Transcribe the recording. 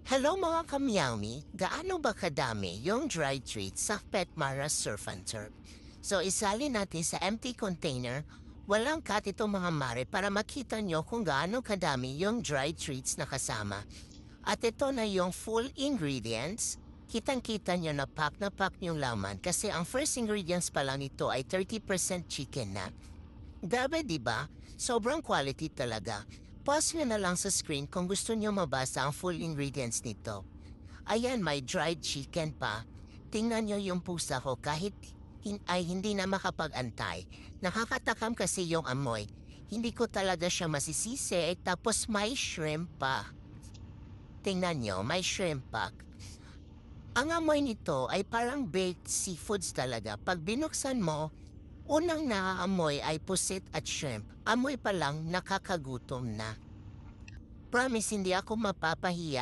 Hello mga kamyami, gaano ba kadami yung dry treats sa Petmara Surf and Turf? So isalin natin sa empty container, walang cut itong mga mare para makita nyo kung gaano kadami yung dry treats na kasama. At ito na yung full ingredients, kitang-kita nyo na pack yung laman kasi ang first ingredients pa lang nito ay 30% chicken na. Grabe, di ba? Sobrang quality talaga. Pause nyo na lang sa screen kung gusto nyo mabasa ang full ingredients nito. Ayan, may dried chicken pa. Tingnan nyo yung pusa ko kahit ay hindi na makapag-antay. Nakakatakam kasi yung amoy. Hindi ko talaga siya masisisi tapos may shrimp pa. Tingnan nyo, may shrimp pa. Ang amoy nito ay parang baked seafoods talaga. Pag binuksan mo, unang naaamoy ay pusit at shrimp. Amoy pa lang nakakagutom na. Promise hindi ako mapapahiya